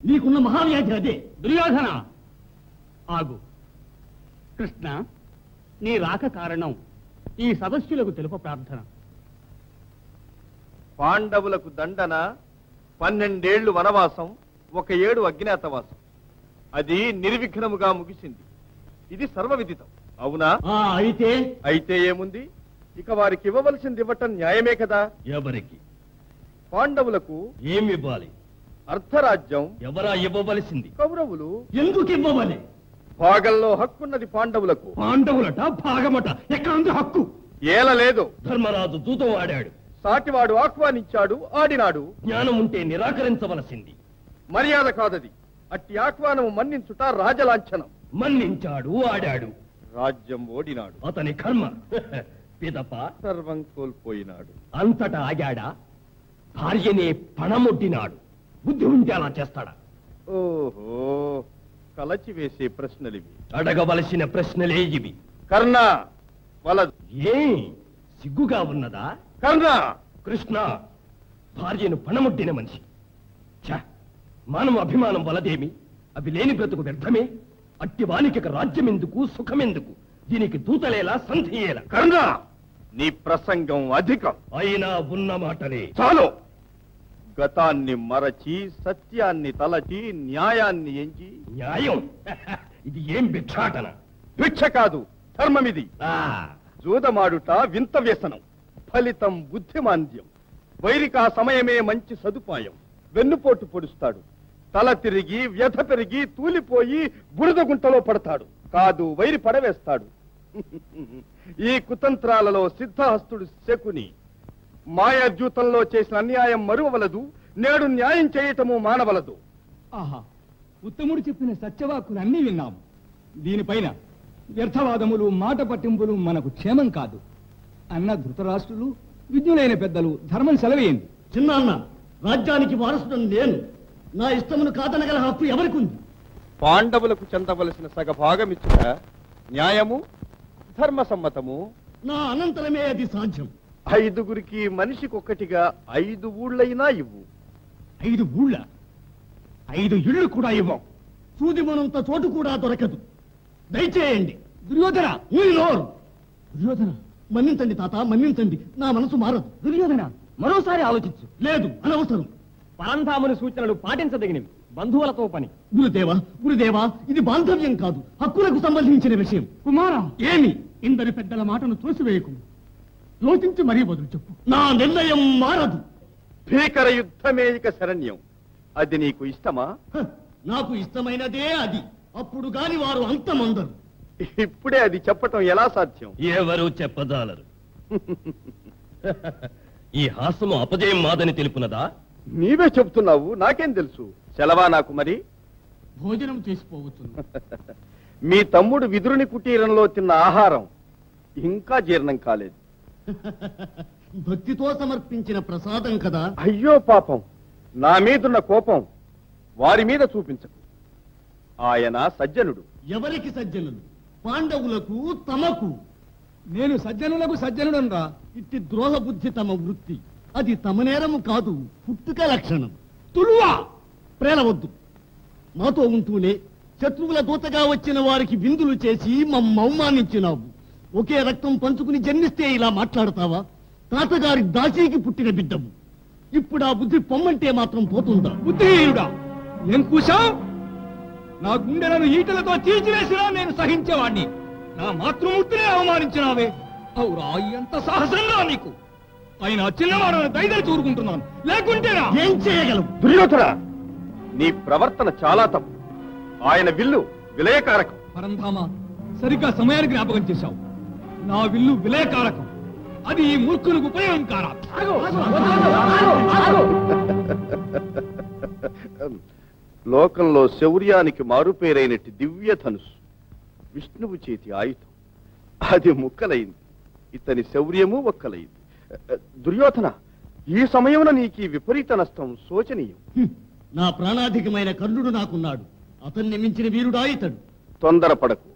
నీకున్న మహావ్యాధి అదే. దుర్యోధన ఆగు. కృష్ణ, నీ రాక కారణం ఈ సదస్సులకు తెలుప ప్రార్థన. పాండవులకు దండన 12 ఏళ్లు వనవాసం, 1 ఏడు అజ్ఞాతవాసం. అది నిర్విఘ్నముగా ముగిసింది. ఇది సర్వవిదితం, అవునా? అయితే ఏముంది, ఇక వారికి ఇవ్వవలసింది ఇవ్వటం న్యాయమే కదా. ఎవరికి? పాండవులకు ఏమివ్వాలి? అర్ధరాజ్యం. ఎవరా ఇవ్వవలసింది? కౌరవులు. ఎందుకు ఇవ్వవాలి? భాగంలో హక్కున్నది పాండవులకు. పాండవులట భాగమట ఎక్కడుంది హక్కు? ఏలలేదు. ధర్మరాజు దూతం ఆడాడు, సాటివాడు ఆహ్వానించాడు, ఆడినాడు. జ్ఞానం ఉంటే నిరాకరించవలసింది. మర్యాద కాదది. అట్టి ఆహ్వానం మన్నించుట రాజలాంఛనం. మన్నించాడు, ఆడాడు, రాజ్యం ఓడినాడు. అతని కర్మ. పిదప సర్వం కోల్పోయినాడు. అంతటా ఆగాడా? భార్యనే పణమొడ్డినాడు. బుద్ధి ఉంటే అలా చేస్తాడా? ఓహో, కలచి వేసే ప్రశ్నలివి. అడగవలసిన ప్రశ్నలే ఇవి. కర్ణ వలదు. ఏ సిగ్గుగా ఉన్నదా? కర్ణ! కృష్ణ భార్యను పణమొడ్డిన మనిషి. మానవ అభిమానం వలదేమి? అవి లేని బ్రతుకు వ్యర్థమే. అట్టి వానికి రాజ్యమెందుకు, సుఖమెందుకు? దీనికి దూతలేలా, సంధియేలా? కర్ణ, నీ ప్రసంగం అధికం. అయినా ఉన్న మాటలే చాలు. గతాన్ని మరచి, సత్యాన్ని తలచి, న్యాయాన్ని ఎంచి. న్యాయం? ఇది ఏం భిక్షాటన? భిక్ష కాదు, ధర్మమిది. జూదమాడుట వింత వ్యసనం, ఫలితం బుద్ధిమాంద్యం. వైరికా సమయమే మంచి సదుపాయం. వెన్నుపోటు పొడుస్తాడు, తల తిరిగి, వ్యధ పెరిగి, తూలిపోయి బురద గుంటలో పడతాడు. కాదు, వైరి పడవేస్తాడు. ఈ కుతంత్రాలలో సిద్ధహస్తుడు శకుని. మాయాద్యూతంలో చేసిన అన్యాయం మరువవలదు, నేడు న్యాయం చేయటము మానవలదు. ఆహా, ఉత్తముడు చెప్పిన సత్యవాక్కులన్నీ విన్నాము. దీనిపైన వ్యర్థవాదములు, మాట పట్టింపులు మనకు క్షేమం కాదు అన్న ధృతరాష్ట్రులు, విజ్ఞులైన పెద్దలు ధర్మం సెలవేయండి. చిన్నాన్న, రాజ్యానికి వారసుడని నేను. నా ఇష్టమును కాదనగల హక్కు ఎవరికి ఉంది? పాండవులకు చెందవలసిన సగభాగమిచ్చుట న్యాయము, ధర్మసమ్మతము. నా అనంతరమే అది సాధ్యం. 5గురికి మనిషికొక్కటిగా 5 ఊళ్ళైనా ఇవ్వు. 5 ఊళ్ళ? 5 ఇళ్ళు కూడా ఇవ్వం. సూదిమనంత చోటు కూడా దొరకదు. దయచేయండి. దుర్యోధన! దుర్యోధన, మన్నించండి తాత, మన్నించండి. నా మనసు మారదు. దుర్యోధన, మరోసారి ఆలోచించు. లేదు, అనవసరం. పరంధాముని సూచనలు పాటించదగినవి. బంధువులతో పని. గురుదేవా, ఇది బాంధవ్యం కాదు, హక్కులకు సంబంధించిన విషయం. కుమారా, ఏమి? ఇందరి పెద్దల మాటను తోసివేయకు. లోచించి మరీ బదులు చెప్పు. నా నిర్ణయం మారదు. భీకర యుద్ధమే ఇక శరణ్యం. అది నీకు ఇష్టమా? నాకు ఇష్టమైనదే అది. అప్పుడు గాని వారు అంతమందరు. ఇప్పుడే అది చెప్పటం ఎలా సాధ్యం? ఎవరు చెప్పజాలరు. ఈ హాసము అపజయం మాదని తెలుపునదా? నీవే చెప్తున్నావు, నాకేం తెలుసు. సెలవా నాకు మరి? భోజనం చేసిపోవచ్చు. మీ తమ్ముడు విదురుని కుటీరంలో తిన్న ఆహారం ఇంకా జీర్ణం కాలేదు. భక్తితో సమర్పించిన ప్రసాదం కదా. అయ్యో పాపం, నా మీదున్న కోపం వారి మీద చూపించకు. ఆయన సజ్జనుడు. ఎవరికి సజ్జనులు? పాండవులకు, తమకు. నేను సజ్జనులకు సజ్జనుడనరా. ఇట్టి ద్రోహ బుద్ధి తమ వృత్తి. అది తమ నేరము కాదు, పుట్టుక లక్షణం. తులువా! ప్రేలవద్దు. మాతో ఉంటూనే శత్రువుల దూతగా వచ్చిన వారికి విందులు చేసి మమ్మ అవమానించినావు. ఒకే రక్తం పంచుకుని జన్మిస్తే ఇలా మాట్లాడతావా? తాతగారి దాసీకి పుట్టిన బిడ్డము. ఇప్పుడు ఆ బుద్ధి పొమ్మంటే మాత్రం పోతుందా? బుద్ధిహీనుడా! ఏం కూశావు? నా గుండెలను ఈటలతో చీల్చివేసినా నేను సహించేవాణ్ణి. నా మాతృమూర్తిని అవమానించినావే. అవురా, ఎంత సాహసంగా నీకు! అయినా చిన్నవాడని దయదలి చూరుకుంటున్నాను, లేకుంటేనా? ఏం చేయగలవు? దుర్యోధన, నీ ప్రవర్తన చాలా తప్పు. ఆయన విల్లు విలయకారకం. పరంధామ, సరిగ్గా సమయానికి జ్ఞాపకం చేశావు. నా విల్లు విలయకారకం. అది ఈ మూర్ఖులకు ఉపయోగకారం. లోకంలో శౌర్యానికి మారుపేరైనట్టి దివ్య ధనుసు విష్ణువు చేతి ఆయుధం. అది ముక్కలైంది. ఇతని శౌర్యము ఒక్కలైంది. దుర్యోధన, ఈ సమయంలో నీకు విపరీత నష్టం శోచనీయం. నా ప్రాణాధికమైన కర్ణుడు నాకున్నాడు. అతన్ని మించిన వీరుడా ఇతడు. తొందరపడకు.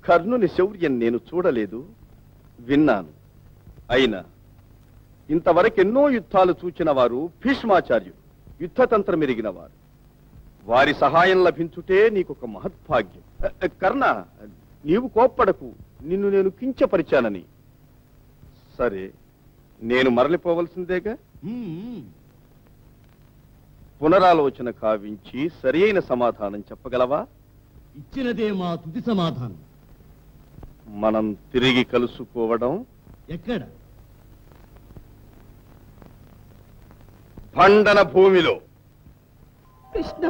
కర్ణుని శౌర్యం నేను చూడలేదు, విన్నాను. అయినా ఇంతవరకెన్నో యుద్ధాలు చూచిన వారు భీష్మాచార్యుడు. యుద్ధతంత్రం ఎరిగిన వారు. వారి సహాయం లభించుటే నీకొక మహద్భాగ్యం. కర్ణ, నీవు కోప్పడకు, నిన్ను నేను కించపరిచానని. సరే, నేను మరలిపోవలసిందేగా. పునరాలోచన కావించి సరి అయిన సమాధానం చెప్పగలవా? ఇచ్చినదే మా తుది సమాధానం. మనం తిరిగి కలుసుకోవడం ఎక్కడ? భండన భూమిలో. కృష్ణ,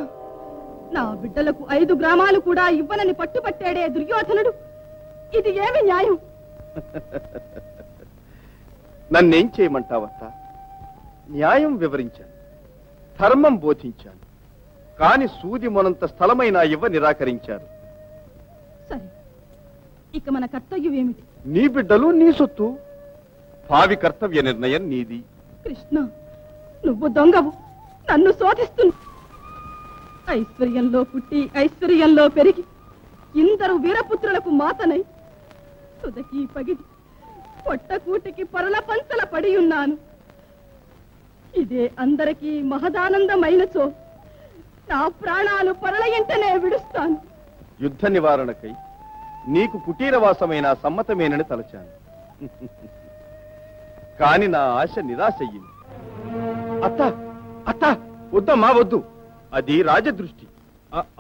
నా బిడ్డలకు 5 గ్రామాలు కూడా ఇవ్వనని పట్టుపట్టాడే దుర్యోధనుడు. ఇది ఏమి న్యాయం? నన్నేం చేయమంటావత్త? న్యాయం వివరించాను, ధర్మం బోధించాను, కాని సూది మొనంత స్థలమైనా ఇవ్వ నిరాకరించారు. సరే, ఇక మన కర్తవ్యం ఏమిటి? నీ బిడ్డలు నీ సొత్తు. భావి కర్తవ్య నిర్ణయం నీది. కృష్ణ, నువ్వు దొంగవు, నన్ను శోధిస్తున్నా. ఐశ్వర్యంలో పుట్టి ఐశ్వర్యంలో పెరిగి ఇందరు వీరపుత్రులకు మాతనై తుదకి పగిడి పొట్టకూటికి పరుల పంచల పడి ఉన్నాను. ఇదే అందరికీ మహదానందమైనచో నా ప్రాణాలు పరుల ఎంటనే విడుస్తాను. యుద్ధ నివారణకై నీకు కుటీరవాసమైన సమ్మతమేనని తలచాను. కాని నా ఆశ నిరాశయ్యింది. అత్త అత్త, వద్దమ్మా వద్దు. అది రాజదృష్టి.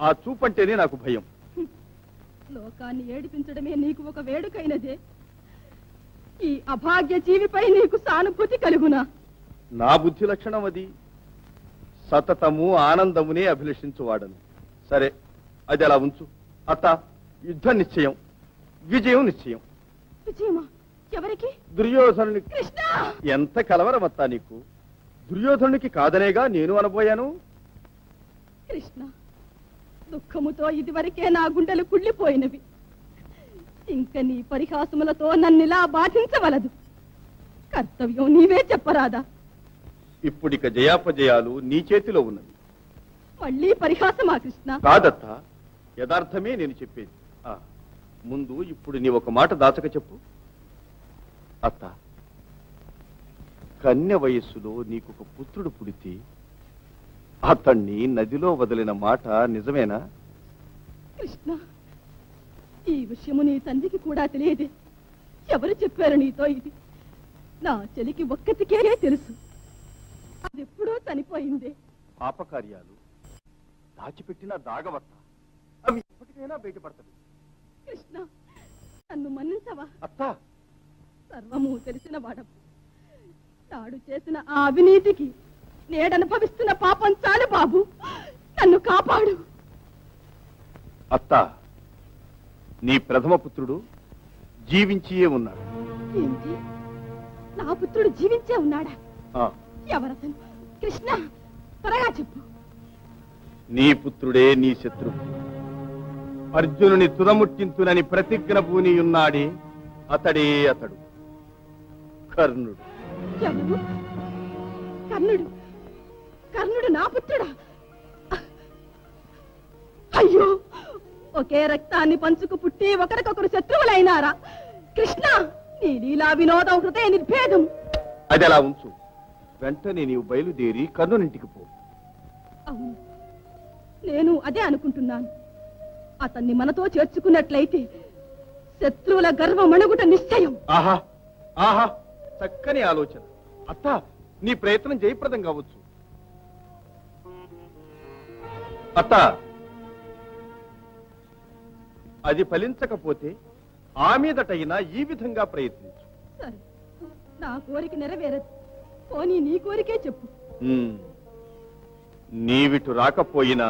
ఆ చూపంటేనే నాకు భయం. లోకాన్ని ఏడిపించడమే నీకు ఒక వేడుకైనదే. ఈ అభాగ్య జీవిపై నీకు సానుభూతి కలుగునా? నా బుద్ధి లక్షణం అది. సతతము ఆనందమునే అభిలషించువాడను. సరే, అది అలా ఉంచు. అత్త, యుద్ధం నిశ్చయం, విజయం నిశ్చయం. విజయమా? ఎవరికి? దుర్యోధనుని. కృష్ణ! ఎంత కలవరమత్తా నీకు? దుర్యోధనునికి కాదనేగా నేను అనబోయాను. కృష్ణ, దుఃఖముతో ఇదివరకే నా గుండెలు కుళ్ళిపోయినవి. ఇంక నీ పరిహాసములతో నన్నిలా బాధించవలదు. కర్తవ్యం నీవే చెప్పరాదా? ఇప్పుడిక జయాపజయాలు నీ చేతిలో ఉన్నవి. మళ్ళీ పరిహాసమా కృష్ణ? కాదత్త, యథార్థమే నేను చెప్పేది. ముందు ఇప్పుడు నీ ఒక మాట దాచక చెప్పు. అత్త, కన్య వయస్సులో నీకొక పుత్రుడు పుడితే అతన్ని నదిలో వదిలిన మాట నిజమేనా? కృష్ణ, ఈ విషయము నీ తండ్రికి కూడా తెలియదే. ఎవరు చెప్పారు నీతో ఇది? నా చెలికి ఒక్కతికే తెలుసు. అది ఎప్పుడో చనిపోయిందే. పాపకార్యాలు దాచిపెట్టిన దాగవత్త, అవి ఎప్పటికైనా బయటపడతాయి. కృష్ణ, నన్ను మన్నించవా? అత్త, సర్వము తెలిసిన వాడవు. తాడు చేసిన ఆ అవినీతికి నేడనుభవిస్తున్న పాపం చాలు బాబు. నన్ను కాపాడు. అత్త, నీ ప్రథమ పుత్రుడు జీవించియే ఉన్నాడు. ఏంటి? నా పుత్రుడు జీవించే ఉన్నాడా? ఆ, ఎవరతను? కృష్ణ, త్వరగా చెప్పు. నీ పుత్రుడే నీ శత్రువు. అర్జునుని తుదముట్టింతునని ప్రతిజ్ఞ పూని ఉన్నాడే అతడే అతడు, కర్ణుడు. ఎవరు? కర్ణుడు? కర్ణుడు నా పుత్రుడా? అయ్యో, ఒకే రక్తాన్ని పంచుకు పుట్టి ఒకరికొకరు శత్రువులైనారా? కృష్ణ, నీ లీలా వినోదం హృదయ నిర్భేదం. అది అలా ఉంచు. వెంటనే నీవు బయలుదేరి కర్ణునింటికి పో. అవును, నేను అదే అనుకుంటున్నాను. అతన్ని మనతో చేర్చుకున్నట్లయితే శత్రువుల గర్వమణుగుట నిశ్చయం. ఆహా ఆహా, చక్కని ఆలోచన. అత్త, నీ ప్రయత్నం జయప్రదం కావచ్చు. అత్త, అది ఫలించకపోతే ఆ మీదటైనా ఈ విధంగా ప్రయత్నించు. సరే, నా కోరిక నెరవేరదు. పోనీ నీ కోరికే చెప్పు. నీవిటు రాకపోయినా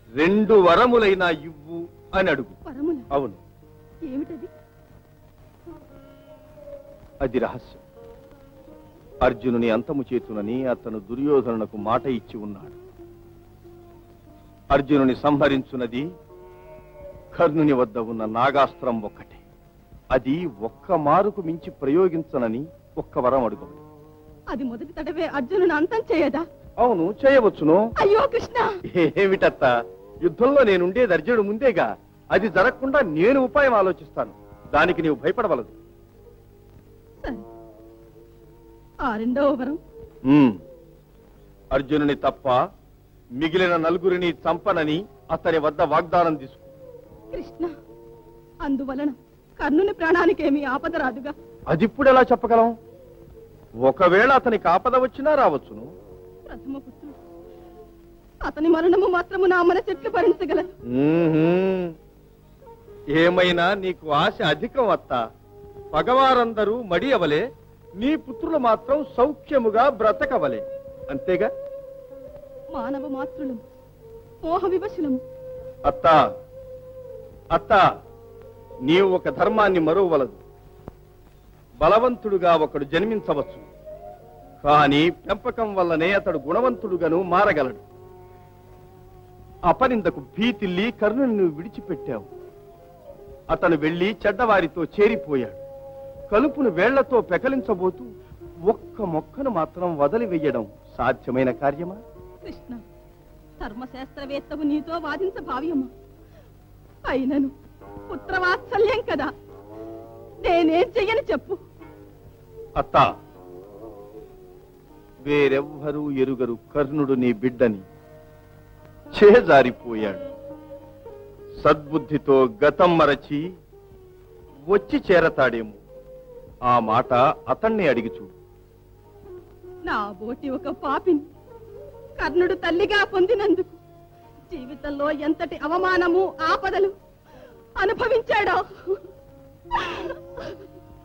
2 వరములైనా ఇవ్వు అని అడుగు. వరముల? అవును. ఏమిటది? అది రహస్యం. అర్జునుని అంతము చేతునని అతను దుర్యోధనునకు మాట ఇచ్చి ఉన్నాడు. అర్జునుని సంహరించున్నది కర్ణుని వద్ద ఉన్న నాగాస్త్రం ఒక్కటే. అది ఒక్క మారుకు మించి ప్రయోగించనని ఒక్క వరం అడుగు. అది మొదటి తడవే అర్జునుని అంతం చేయదా? అవును, చేయవచ్చును. అయ్యో కృష్ణ! ఏమిటత్తా, యుద్ధంలో నేనుండేది అర్జునుడు ముందేగా. అది జరగకుండా నేను ఉపాయం ఆలోచిస్తాను. దానికి నీవు భయపడవలదు. సరే, ఆ రెండవ వరం? అర్జునుని తప్ప మిగిలిన నలుగురిని చంపనని అతని వద్ద వాగ్దానం తీసుకో. కృష్ణ, అందువలన కర్ణుని ప్రాణానికేమీ ఆపద రాదుగా. అదిప్పుడు ఎలా చెప్పగలం? ఒకవేళ అతనికి ఆపద వచ్చినా రావచ్చును. ప్రథమ పుత్రుడు, అతని మరణము మాత్రము నా మనసెట్లు భరించగలదు. ఏమైనా నీకు ఆశ అధికం అత్త. పగవారందరూ మడి అవలే, నీ పుత్రులు మాత్రం సౌఖ్యముగా బ్రతకవలే, అంతేగా? మానవ మాతృలం మోహ వివశులము. అత్త అత్త, నీవు ఒక ధర్మాన్ని మరువవలదు. బలవంతుడుగా ఒకడు జన్మించవచ్చు, కానీ పెంపకం వల్లనే అతడు గుణవంతుడుగాను మారగలడు. అపనిందకు భీతిల్లి కర్ణుని నువ్వు విడిచిపెట్టావు. అతను వెళ్లి చెడ్డవారితో చేరిపోయాడు. కలుపును వేళ్లతో పెకలించబోతూ ఒక్క మొక్కను మాత్రం వదిలివేయడం సాధ్యమైన కార్యమా? కృష్ణ, ధర్మశాస్త్రవేత్తవు నీతో వాదించ భావ్యమా? అయినను పుత్రవాత్సల్యం కదా, నేనేం చెయ్యని చెప్పు. అత్త, వేరెవ్వరూ ఎరుగరు కర్ణుడు నీ బిడ్డని. చేజారిపోయాడు. సద్బుద్ధితో గతం మరచి వచ్చి చేరతాడేమో. ఆ మాట అతన్ని అడిగి చూడు. నా బోటి ఒక పాపిని కర్ణుడు తల్లిగా పొందినందుకు జీవితంలో ఎంతటి అవమానము ఆపదలు అనుభవించాడో.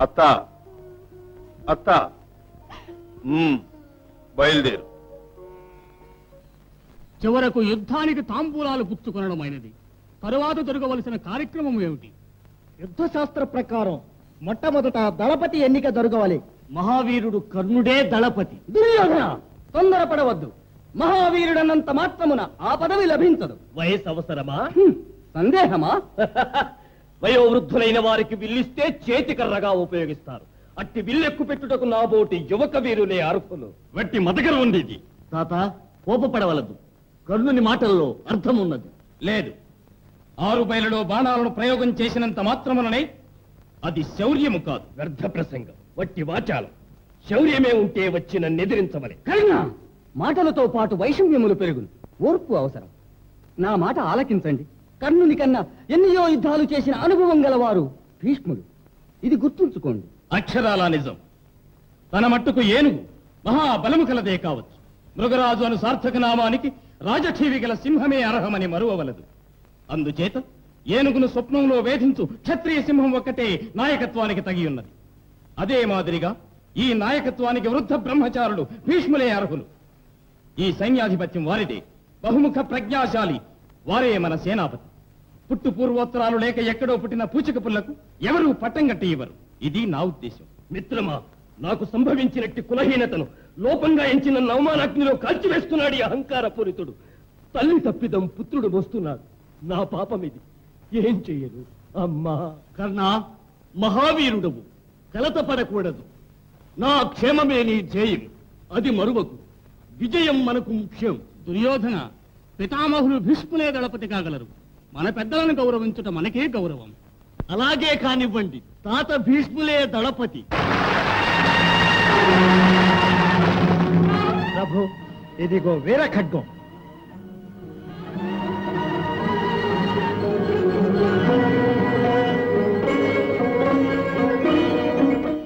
అత్త అత్త, బయలుదేరు. చివరకు యుద్ధానికి తాంబూలాలు పుచ్చుకొనడమైనది. తరువాత జరగవలసిన కార్యక్రమం ఏమిటి? యుద్ధశాస్త్ర ప్రకారం మొట్టమొదట దళపతి ఎన్నిక జరగవాలి. మహావీరుడు కర్ణుడే దళపతి. దుర్యోధన, తొందరపడవద్దు. మహావీరుడన్నంత మాత్రమున ఆ పదవి లభించదు. వయసు అవసరమా? సందేహమా? వయోవృద్ధులైన వారికి విల్లిస్తే చేతికర్రగా ఉపయోగిస్తారు. అట్టి విల్లెక్కు పెట్టుటకు నాబోటి యువక వీరులే అర్హులు. వట్టి మతకర ఉంది ఇది. తాత, కోపపడవలదు. కర్ణుని మాటల్లో అర్థమున్నది. లేదు, 6 బయలులో బాణాలను ప్రయోగం చేసినంత మాత్రముననే అది శౌర్యము కాదు. వ్యర్థ ప్రసంగం, వట్టి వాచాలం. శౌర్యమే ఉంటే వచ్చిన నెదిరించవలే. కర్ణ, మాటలతో పాటు వైషమ్యములు పెరుగును. ఓర్పు అవసరం. నా మాట ఆలకించండి. కర్ణుని కన్నా ఎన్నో యుద్ధాలు చేసిన అనుభవం గలవారు భీష్ముడు. ఇది గుర్తుంచుకోండి. అక్షరాలా నిజం. తన మట్టుకు ఏనుగు మహాబలము కలదే కావచ్చు. మృగరాజు అను సార్థక నామానికి రాజఠీవి గల సింహమే అర్హమని మరువవలదు. అందుచేత ఏనుగును స్వప్నంలో వేధించు క్షత్రియ సింహం ఒక్కటే నాయకత్వానికి తగి ఉన్నది. అదే మాదిరిగా ఈ నాయకత్వానికి వృద్ధ బ్రహ్మచారులు భీష్ములే అర్హులు. ఈ సైన్యాధిపత్యం వారిదే. బహుముఖ ప్రజ్ఞాశాలి వారే మన సేనాపతి. పుట్టు పూర్వోత్తరాలు లేక ఎక్కడో పుట్టిన పూచిక పుల్లకు ఎవరూ పట్టం కట్టి ఇవ్వరు. ఇది నా ఉద్దేశం. మిత్రమా, నాకు సంభవించినట్టి కులహీనతను లోపంగా ఎంచిన నవమానాగ్నిలో కాల్చివేస్తున్నాడు ఈ అహంకార పూరితుడు. తల్లి తప్పిదం పుత్రుడు మోస్తున్నాడు. నా పాపమిది. ఏం చెయ్యను అమ్మా? కర్ణ, మహావీరుడవు, కలత పడకూడదు. నా క్షేమమే నీ ధ్యేయం, అది మరువకు. విజయం మనకు ముఖ్యం. దుర్యోధన, పితామహులు భీష్ములే దళపతి కాగలరు. మన పెద్దలను గౌరవించుట మనకే గౌరవం. అలాగే కానివ్వండి. తాత భీష్ములే దళపతి. ప్రభు, ఇదిగో వీర ఖడ్గం.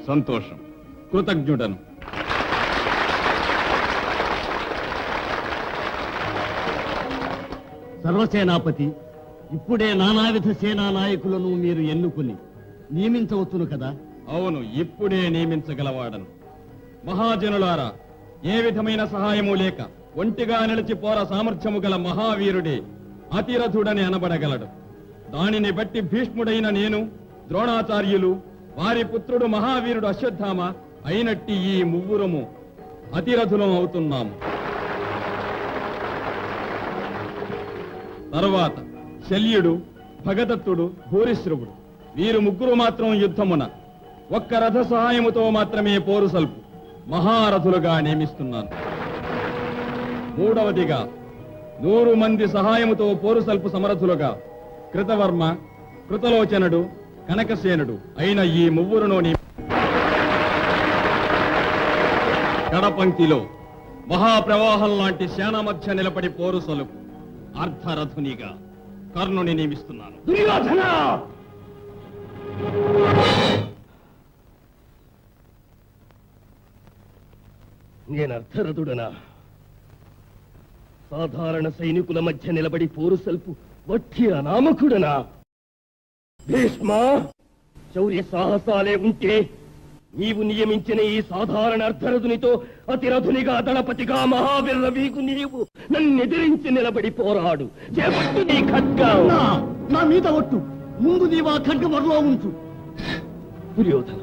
సంతోషం, కృతజ్ఞుడను. సర్వసేనాపతి, ఇప్పుడే నానావిధ సేనా నాయకులను మీరు ఎన్నుకుని నియమించవచ్చును కదా? అవును, ఇప్పుడే నియమించగలవాడను. మహాజనులారా, ఏ విధమైన సహాయము లేక ఒంటిగా నిలిచి పోర సామర్థ్యము గల మహావీరుడే అతిరథుడని అనబడగలడు. దానిని బట్టి భీష్ముడైన నేను, ద్రోణాచార్యులు, వారి పుత్రుడు మహావీరుడు అశ్వత్థామ అయినట్టి ఈ ముగ్గురము అతిరథులం అవుతున్నాము. తరువాత శల్యుడు, భగదత్తుడు, భూరిశ్రవుడు వీరు ముగ్గురు మాత్రం యుద్ధమున ఒక్క రథ సహాయముతో మాత్రమే పోరు సల్పు మహారథులుగా నియమిస్తున్నాను. మూడవదిగా 100 మంది సహాయముతో పోరు సల్పు సమరథులుగా కృతవర్మ, కృతలోచనుడు, కనకసేనుడు అయిన ఈ ముగ్గురును కడపంక్తిలో మహాప్రవాహం లాంటి సేన మధ్య నిలబడి పోరు సొలుపు అర్ధరథునిగా కర్ణుని నియమిస్తున్నాను. దుర్యోధన! నేను అర్ధరథుడనా? సాధారణ సైనికుల మధ్య నిలబడి పోరు సల్పు వట్టి అనామకుడనా? భీష్మ, శౌర్య సాహసాలే ఉంటే నీవు నియమించిన ఈ సాధారణ అర్ధరథునితో అతిరథునిగా దళపతిగా మహావీర వీకు నీవు నన్నెదిరించి నిలబడి పోరాడు. చేపట్టు నీ ఖడ్గం. నా మీద ఒట్టు. ముందు నీవా ఖడ్గమరలో ఉంచు. దుర్యోధన,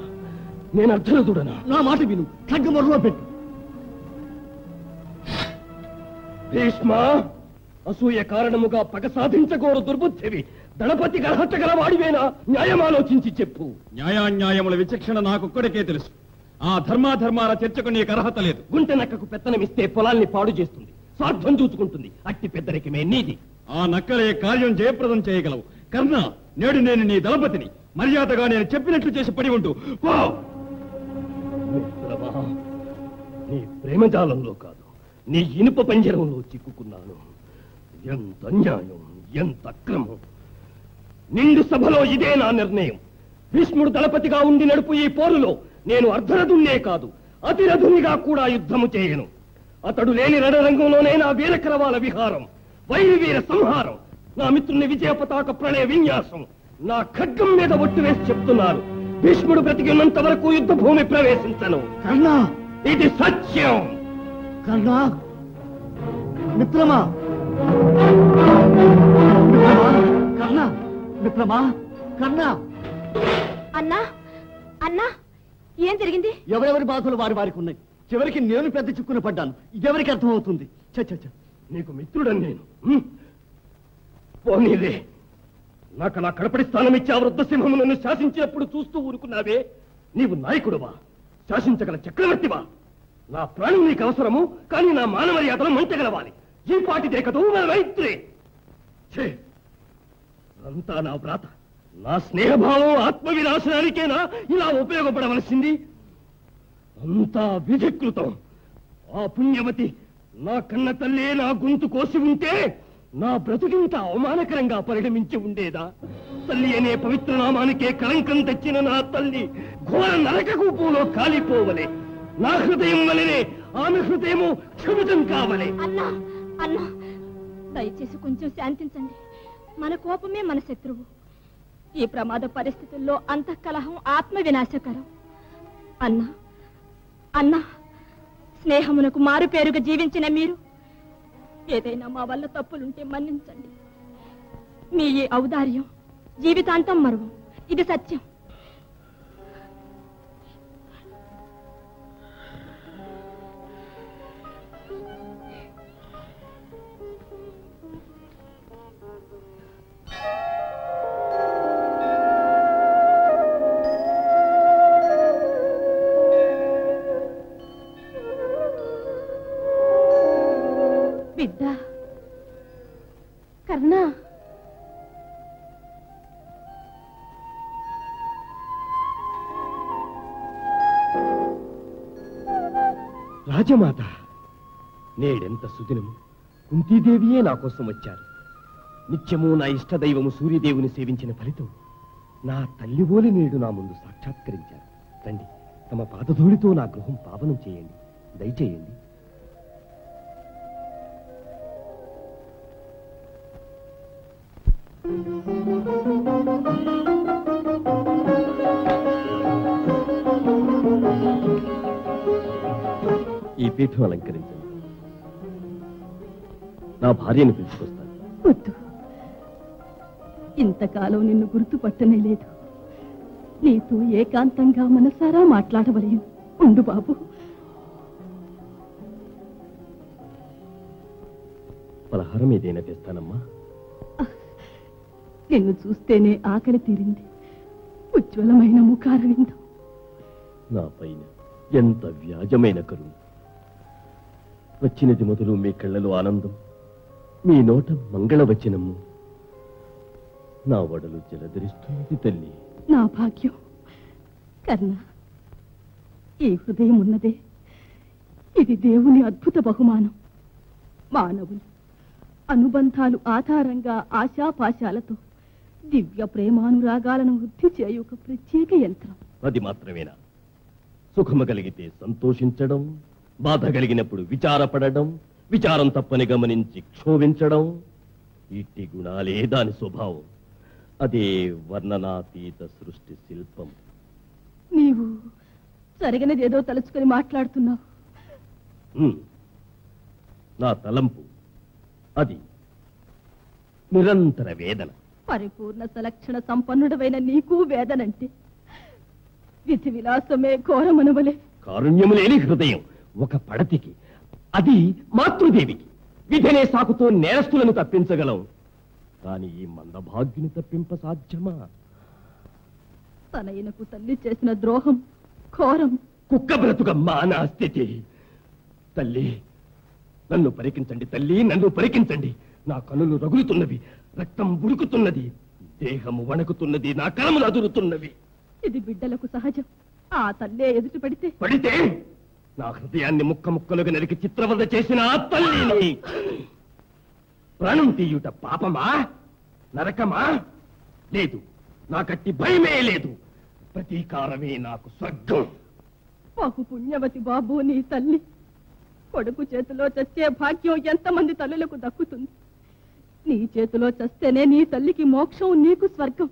నేను అర్ధరథుడనా? నా మాట విను. ఖడ్గమరలో పెట్టు. భీష్మ, అసూయ కారణముగా పగ సాధించకూడదు దుర్బుద్ధివి. దళపతికి అర్హత గల వాడివేనా? న్యాయం ఆలోచించి చెప్పు. న్యాయాన్యాయముల విచక్షణ నాకొక్కడికే తెలుసు. ఆ ధర్మాధర్మాల చర్చకు నీకు అర్హత లేదు. గుంటె నక్కకు పెత్తనమిస్తే పొలాల్ని పాడు చేస్తుంది, స్వార్థం చూసుకుంటుంది. అట్టి పెద్దరికమే నీది. ఆ నక్కలే కార్యం జయప్రదం చేయగలవు. కర్ణ, నేడు నేను నీ దళపతిని. మర్యాదగా నేను చెప్పినట్లు చేసి పడి ఉంటూ పో. మిత్రమా, నీ ప్రేమజాలంలో కాదు, నీ ఇనుప పంజరంలో చిక్కుకున్నాను. ఎంత అన్యాయం, ఎంత అక్రమం! నిండు సభలో ఇదే నా నిర్ణయం. భీష్ముడు దళపతిగా ఉండి నడుపు ఈ పోరులో నేను అర్ధరథున్నే కాదు, అతిరథునిగా కూడా యుద్ధము చేయను. అతడు లేని రణరంగంలోనే నా వీరకరవాల విహారం, వైరి వీర సంహారం, నా మిత్రుని విజయ పతాక ప్రళయ విన్యాసం. నా ఖడ్గం మీద ఒట్టు వేసి చెప్తున్నాను, భీష్ముడు బ్రతికి ఉన్నంత వరకు యుద్ధ భూమి ప్రవేశించను. కర్ణ, ఇది సత్యం. కర్ణ, మిత్రమా, కర్ణ, మిత్రమా, కర్ణ. అన్నా అన్నా, ఏం జరిగింది? ఎవరెవరి బాధలు వారికి ఉన్నాయి. చివరికి నేను పెద్ద చిక్కున పడ్డాను. ఎవరికి అర్థమవుతుంది? చ నీకు మిత్రుడని నేను పోనీలే. నాకు నా కడపడి స్థానం ఇచ్చి ఆ వృద్ధ సింహము నన్ను శాసించినప్పుడు చూస్తూ ఊరుకున్నావే. నీవు నాయకుడువా? శాసించగల చక్రవర్తివా? నా ప్రాణం నీకు అవసరము, కానీ నా మానమర్యాదలు మంటగలవాలి. ఈ పాటిదే కదూ మన మైత్రి. అంతా నా వ్రాత. నా స్నేహభావం ఆత్మవినాశనానికేనా ఇలా ఉపయోగపడవలసింది? అంతా విధికృతం. ఆ పుణ్యవతి నా కన్న తల్లే నా గొంతు కోసి ఉంటే నా బ్రతుకింత అవమానకరంగా పరిణమించి ఉండేదా? తల్లి అనే పవిత్ర నామానికే కళంకం తెచ్చిన నా తల్లి ఘోర నరకకూపంలో కాలిపోవలే. నా హృదయం వలనే ఆమె హృదయము క్షమితం కావలే. అన్నా అన్నా, దయచేసి కొంచెం శాంతించండి. మన కోపమే మన శత్రువు. ఈ ప్రమాద పరిస్థితుల్లో అంతఃకలహం ఆత్మ వినాశకరం. అన్నా అన్నా, స్నేహమునకు మారు పేరుగా జీవించిన మీరు ఏదైనా మా వల్ల తప్పులుంటే మన్నించండి. మీ ఈ ఔదార్యం జీవితాంతం మరువం. ఇది సత్యం. బిడ్డ కర్ణ, రాజమాత, నేడెంత సుదినము! కుంతీదేవియే నా కోసం వచ్చారు. నిత్యము నా ఇష్టదైవము సూర్యదేవుని సేవించిన ఫలితం నా తల్లిబోలి నేడు నా ముందు సాక్షాత్కరించారు. రండి, తమ పాదధూళితో నా గృహం పావనం చేయండి, దయచేయండి. ఈ పీఠం అలంకరించండి. నా భార్యను పిలుచుకొస్తాను. వద్దు, ఇంతకాలం నిన్ను గుర్తుపట్టనే లేదు. నీతో ఏకాంతంగా మనసారా మాట్లాడవలేను. ఉండు బాబు. పలహారం ఏదైనా తెస్తానమ్మా. నిన్ను చూస్తేనే ఆకలి తీరింది. ఉజ్వలమైన ముఖారవిందం. నా పైన ఎంత వ్యాజమైన కరుణ! వచ్చినది మొదలు మీ కళ్ళలో ఆనందం, మీ నోట మంగళవచనము. నా వడలు జలధరిస్తున్నది తల్లి. నా భాగ్యం. కర్ణ, ఈ హృదయం ఉన్నదే ఇది దేవుని అద్భుత బహుమానం. మానవులు అనుబంధాలు ఆధారంగా ఆశాపాశాలతో దివ్య ప్రేమానురాగాలను వృద్ధి చేయు ఒక ప్రత్యేక యంత్రం. అది మాత్రమేనా? సుఖము కలిగితే సంతోషించడం, బాధ కలిగినప్పుడు విచారపడడం, విచారం తప్పని గమనించి క్షోభించడం, ఇట్టి గుణాలే దాని స్వభావం. అదే వర్ణనాతీత సృష్టి శిల్పం. నీవు జరిగినదేదో తలుచుకొని మాట్లాడుతున్నావు. నా తలంపు అది నిరంతర వేదన. పరిపూర్ణ సలక్షణ సంపన్నుడవైన నీకు వేదనంటే విధి విలాసమే ఘోరమనవలే. కారుణ్యము లేని హృదయం ఒక పడతికి, అది మాతృదేవికి. విధినే సాకుతో నేరస్తులను తప్పించగలం, కాని ఈ మందభాగ్యుని తప్పింప సాధ్యమా? తనయునకు తల్లి చేసిన ద్రోహం ఘోరం. కుక్క బ్రతుకమ్మా నా స్థితి. తల్లి, నన్ను పరికించండి తల్లి, నన్ను పరికించండి. నా కనులు రగులుతున్నవి, రక్తం ఉడుకుతున్నది, దేహము వణకుతున్నది, నా కలములు అదురుతున్నవి. ఇది బిడ్డలకు సహజం. ఆ తల్లే ఎదుటి పడితే నా హృదయాన్ని ముక్క ముక్కలుగా నరికి చిత్రవద చేసిన ఆ తల్లిని ప్రాణం తీయుట పాపమా, నరకమా? లేదు, నాకట్టి భయమే లేదు. ప్రతీకారమే నాకు స్వర్గం. బహు పుణ్యవతి బాబు నీ తల్లి. కొడుకు చేతిలో చచ్చే భాగ్యం ఎంతమంది తల్లులకు దక్కుతుంది. నీ చేతిలో చస్తేనే నీ తల్లికి మోక్షం, నీకు స్వర్గం.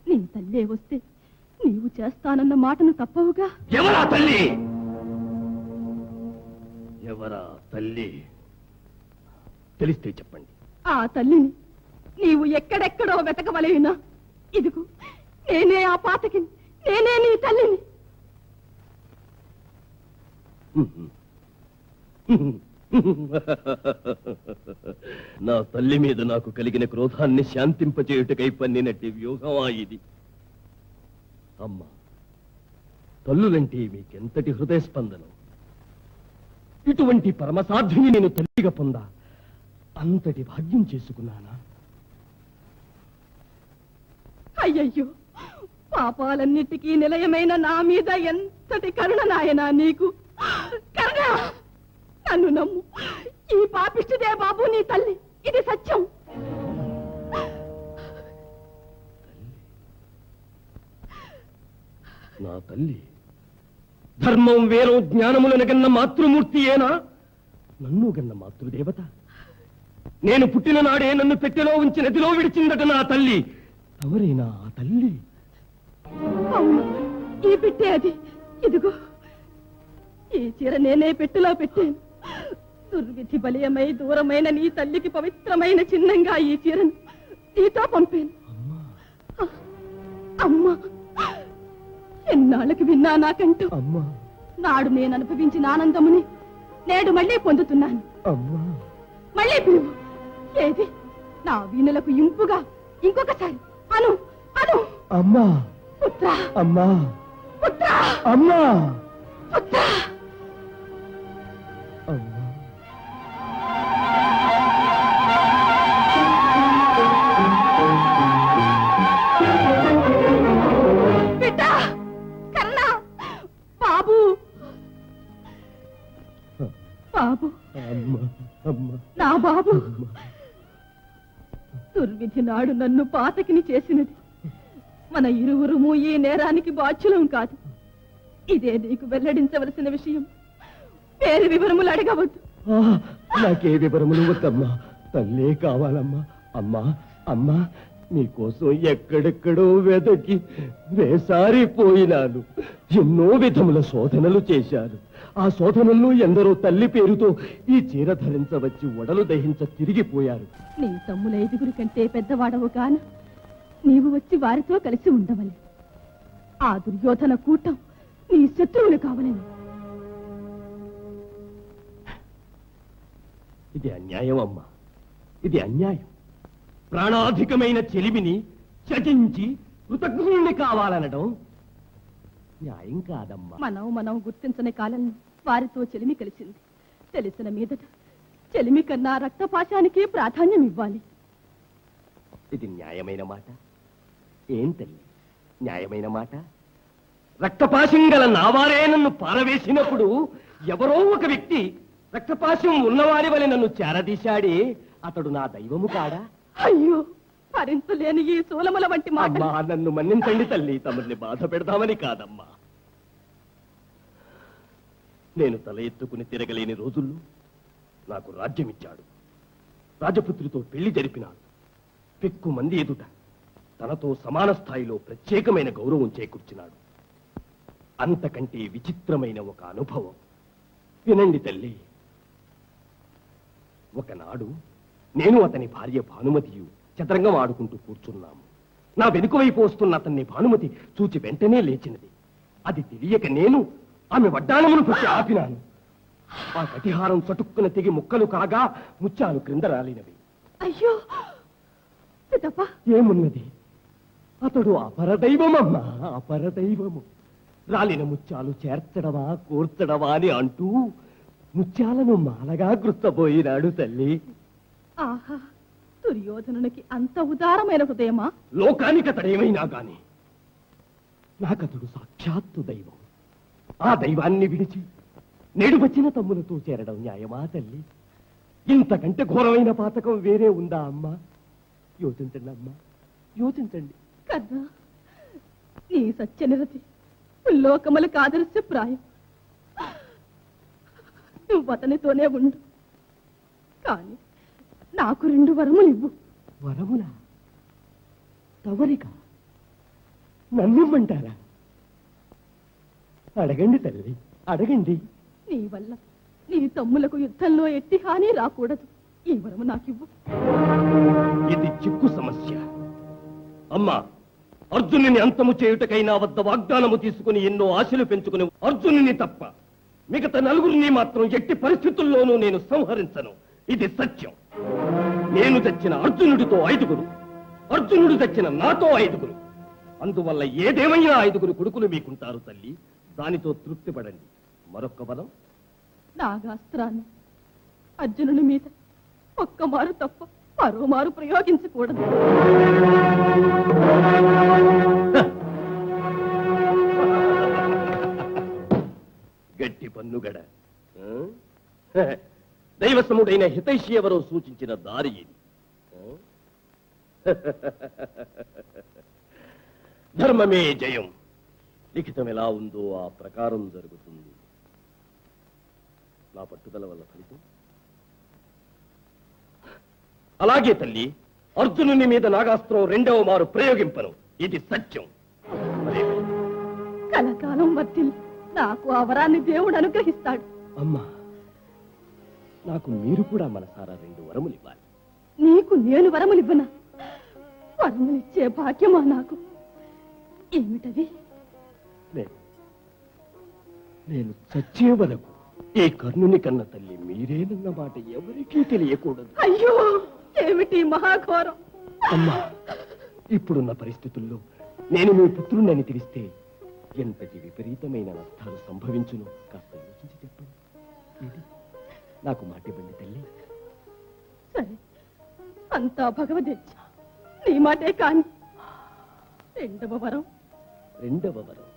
నీ తల్లే వస్తే నీవు చేస్తానన్న మాటను తప్పవుగా. ఎవరా తల్లి? ఎవరా తల్లి? తెలిస్తే చెప్పండి. ఆ తల్లిని నీవు ఎక్కడెక్కడో వెతకవలేనా? ఇదిగో నేనే ఆ పాతకిని, నేనే నీ తల్లిని. నా తల్లి మీద నాకు కలిగిన క్రోధాన్ని శాంతింపచేయుటకై పన్నినట్టి వ్యూహమా ఇది? అమ్మా, తల్లులంటే మీకెంతటి హృదయ స్పందనం! ఇటువంటి పరమసాధ్విని నేను తల్లిగా పొందా అంతటి భాగ్యం చేసుకున్నానా? అయ్యయ్యో, పాపాలన్నిటికీ నిలయమైన నా మీద ఎంతటి కరుణ నాయనా నీకు! కరుణ! నన్ను నమ్ము, ఈ పాపిష్టిదే బాబు నీ తల్లి. ఇది సత్యం. నా తల్లి ధర్మం వేరు, జ్ఞానములను గన్న మాతృమూర్తి ఏనా? నన్ను గన్న మాతృదేవత. నేను పుట్టిన నాడే నన్ను పెట్టెలో ఉంచి నదిలో విడిచిందట నా తల్లి. తమరేనా ఆ తల్లి? అవును, ఈ పెట్టే అది. ఇదిగో ఈ చీర నేనే పెట్టెలో పెట్టాను. దుర్విధి బలీయమై దూరమైన నీ తల్లికి పవిత్రమైన చిహ్నంగా ఈ చీరను నీతో పంపాను. అమ్మా, ఎన్నాళ్ళకి విన్నా నాకంటూ. అమ్మా, నాడు నేను అనుభవించిన ఆనందముని నేడు మళ్ళీ పొందుతున్నాను. అమ్మా, మళ్ళీ పిలువు. ఏది నా వీణులకు ఇంపుగా ఇంకొకసారి అను అను. అమ్మా, పుత్ర, అమ్మా, పుత్ర, అమ్మా, పుత్ర. అమ్మా. బిడ్డ, కన్నా, బాబు, బాబు, అమ్మా, అమ్మా, నా బాబు. దుర్విధి నాడు నన్ను పాతకిని చేసినది. మన ఇరువురుము ఈ నేరానికి బాధ్యులం కాదు. ఇదే నీకు వెల్లడించవలసిన విషయం. వేరే వివరములు అడగవద్దు. నాకే వివరములు వద్దమ్మా, తల్లే కావాలమ్మా. అమ్మా, అమ్మా, నీకోసం ఎక్కడెక్కడో వెదకి వేసారిపోయినాను. ఎన్నో విధముల శోధనలు చేశారు. ఆ శోధనల్లో ఎందరో తల్లి పేరుతో ఈ చీర ధరించవచ్చి ఒడలు దహించ తిరిగిపోయారు. నీ తమ్ముల 5 కంటే పెద్దవాడవు కాన నీవు వచ్చి వారితో కలిసి ఉండవలే. ఆ దుర్యోధన కూటం నీ శత్రువులు కావాలని. ఇది అన్యాయం అమ్మా, ఇది అన్యాయం. ప్రాణాధికమైన చెలిమిని చటించి కృతజ్ఞుణ్ణి కావాలనడం న్యాయం కాదమ్మా. మనం గుర్తించని కాలంలో వారితో చెలిమి కలిసింది. తెలిసిన మీదట చెలిమి కన్నా రక్తపాశానికి ప్రాధాన్యం ఇవ్వాలి. ఇది న్యాయమైన మాట? ఏం తల్లి, న్యాయమైన మాట? రక్తపాశం గల నావారే నన్ను పారవేసినప్పుడు ఎవరో ఒక వ్యక్తి రక్తపాశం ఉన్నవారి వలె నన్ను చేరదీశాడే, అతడు నా దైవము కాడా? అయ్యో, భరించలేని ఈ సూలముల వంటి మాట. అమ్మా, నన్ను మన్నించండి తల్లి, తమని బాధ పెడదామని కాదమ్మా. నేను తల ఎత్తుకుని తిరగలేని రోజుల్లో నాకు రాజ్యమిచ్చాడు. రాజపుత్రితో పెళ్లి జరిపినాడు. పెక్కు మంది ఎదుట తనతో సమాన స్థాయిలో ప్రత్యేకమైన గౌరవం చేకూర్చినాడు. అంతకంటే విచిత్రమైన ఒక అనుభవం వినండి తల్లి. ఒకనాడు నేను అతని భార్య భానుమతియు చదరంగం ఆడుకుంటూ కూర్చున్నాము. నా వెనుక వైపు వస్తున్న అతన్ని భానుమతి చూచి వెంటనే లేచినది. అది తెలియక నేను ఆమె వడ్డాణమును పట్టి ఆపినాను. ఆ కటిహారం చటుక్కున తెగి ముక్కలు కాగా ముత్యాలు క్రింద రాలినవి. అయ్యో పెద్దప్ప, ఏమున్నది? అతడు అపరదైవమమ్మా, అపరదైవము. రాలిన ముత్యాలు చేర్చడమా కోర్చడమా అని అంటూ ముత్యాలను మాలగా గుర్తబోయినాడు తల్లి. ఆహా, దుర్యోధనునికి అంత ఉదారమైన హృదయమా? లోకానికి అతడేమైనా గాని నాకతడు సాక్షాత్తు దైవం. ఆ దైవాన్ని విడిచి నేడు వచ్చిన తమ్ములతో చేరడం న్యాయమా తల్లి? ఇంతకంటే ఘోరమైన పాతకం వేరే ఉందా అమ్మా? యోచించండి అమ్మా, యోచించండి. కన్నా, నీ సత్యనిరతి లోకములకు ఆదర్శప్రాయం. నువ్వు అతనితోనే ఉండు, కానీ నాకు 2 వరములు ఇవ్వు. వరములా? తవరిక నమ్మిమ్మంటారా? అడగండి తల్లి, అడగండి. నీ వల్ల నీ తమ్ములకు యుద్ధంలో ఎట్టి హాని రాకూడదు. ఈ వరము నాకివ్వు. ఇది చిక్కు సమస్య. అమ్మా, అర్జునుని అంతము చేయుటకై నా వద్ద వాగ్దానము తీసుకుని ఎన్నో ఆశలు పెంచుకుని అర్జునుని తప్ప మిగతా 4 మాత్రం ఎట్టి పరిస్థితుల్లోనూ నేను సంహరించను. ఇది సత్యం. నేను తెచ్చిన అర్జునుడితో 5, అర్జునుడు తెచ్చిన నాతో 5. అందువల్ల ఏదేమైనా 5 కొడుకులు మీకుంటారు తల్లి. దానితో తృప్తి పడండి. మరొక్క బలం, నాగాస్త్రాన్ని అర్జునుని మీద ఒక్కమారు తప్ప మరోమారు ప్రయోగించకూడదు. గట్టి పన్నుగడ. దైవసముడైన హితైషి ఎవరో సూచించిన దారి ఇది. ధర్మమే జయం. లిఖితం ఎలా ఉందో ఆ ప్రకారం జరుగుతుంది. నా పట్టుదల వల్ల ఫలితం అలాగే తల్లి. అర్జునుని మీద నాగాస్త్రం 2వ మారు ప్రయోగింపను. ఇది సత్యం. కలకాలం వర్తిల్లి నాకు ఆ వరాన్ని దేవుడు అనుగ్రహిస్తాడు. అమ్మా, నాకు మీరు కూడా మనసారా 2 వరములు ఇవ్వాలి. నీకు నేను వరములివ్వనా? వరములిచ్చే భాగ్యమా నాకు? ఏమిటది? నేను చచ్చే వరకు ఈ కర్ణుని కన్న తల్లి మీరేనన్న మాట ఎవరికీ తెలియకూడదు. అయ్యో, ఏమిటి మహాఘోరం! అమ్మా, ఇప్పుడున్న పరిస్థితుల్లో నేను మీ పుత్రుణ్ణని తెలిస్తే ఎంతటి విపరీతమైన నష్టాలు సంభవించును కాస్త యోచించి చెప్పండి. ఇది నాకు మాట ఇవ్వండి తల్లి. సరే, అంతా భగవదేచ్ఛ. నీ మాటే కాని 2వ వరం. 2వ వరం.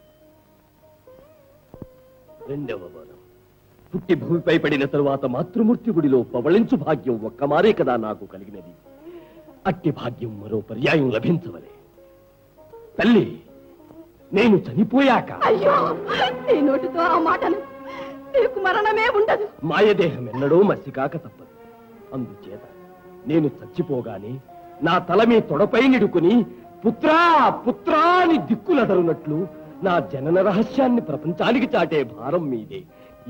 2వ వరం. పుట్టి భూమిపై పడిన తరువాత మాతృమూర్తి గుడిలో పవళించు భాగ్యం ఒక్కమారే కదా నాకు కలిగినది. అట్టి భాగ్యం మరో పర్యాయం లభించవలే. తల్లి, నేను చనిపోయాక అయ్యో, నీ నోటితో ఆ మాటలు. నీకు మరణమే ఉండదు. మాయదేహం ఎన్నడో మసికాక తప్పదు. అందుచేత నేను చచ్చిపోగానే నా తల మీ తొడపై నిడుకుని పుత్రా పుత్రా అని దిక్కులదరునట్లు నా జనన రహస్యాన్ని ప్రపంచానికి చాటే భారం మీదే.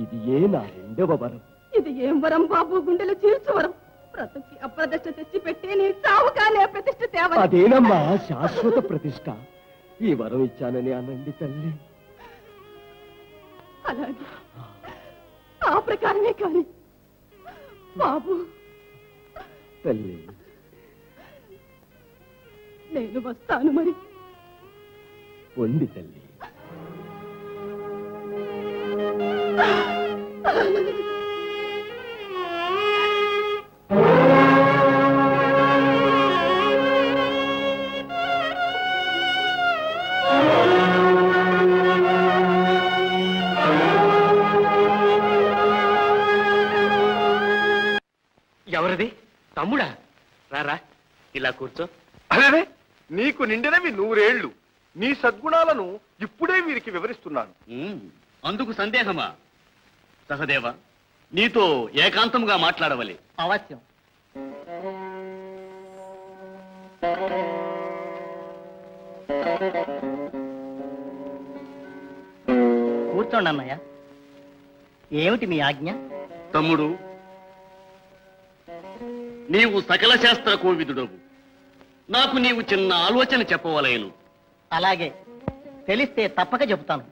ఇది నా 2వ వరం. ఇది ఏం వరం బాబు? గుండెలు చీల్చు వరం. బ్రతుకి అప్రతిష్ట తెచ్చి పెట్టి నీ చావుగానే ప్రతిష్ట తేవాలి. అదేనమ్మా శాశ్వత ప్రతిష్ట. ఈ వరం ఇచ్చానని అనండి తల్లి. అలాగే, ఆ ప్రకారమే కాని బాబు. తల్లి, నేను వస్తాను మరి. పొండి తల్లి. తమ్ముడా రారా ఇలా కూర్చో. అరే, నీకు నిండినవి 100 ఏళ్ళు. నీ సద్గుణాలను ఇప్పుడే వీరికి వివరిస్తున్నాను. అందుకు సందేహమా? సహదేవ, నీతో ఏకాంతముగా మాట్లాడవలే. అవశ్యం. కూర్చోండి అన్నయ్య. ఏమిటి మీ ఆజ్ఞ? తమ్ముడు, నీవు సకల శాస్త్ర కోవిదుడవు. నాకు నీవు చిన్న ఆలోచన చెప్పవలేను. అలాగే, తెలిస్తే తప్పక చెబుతాను.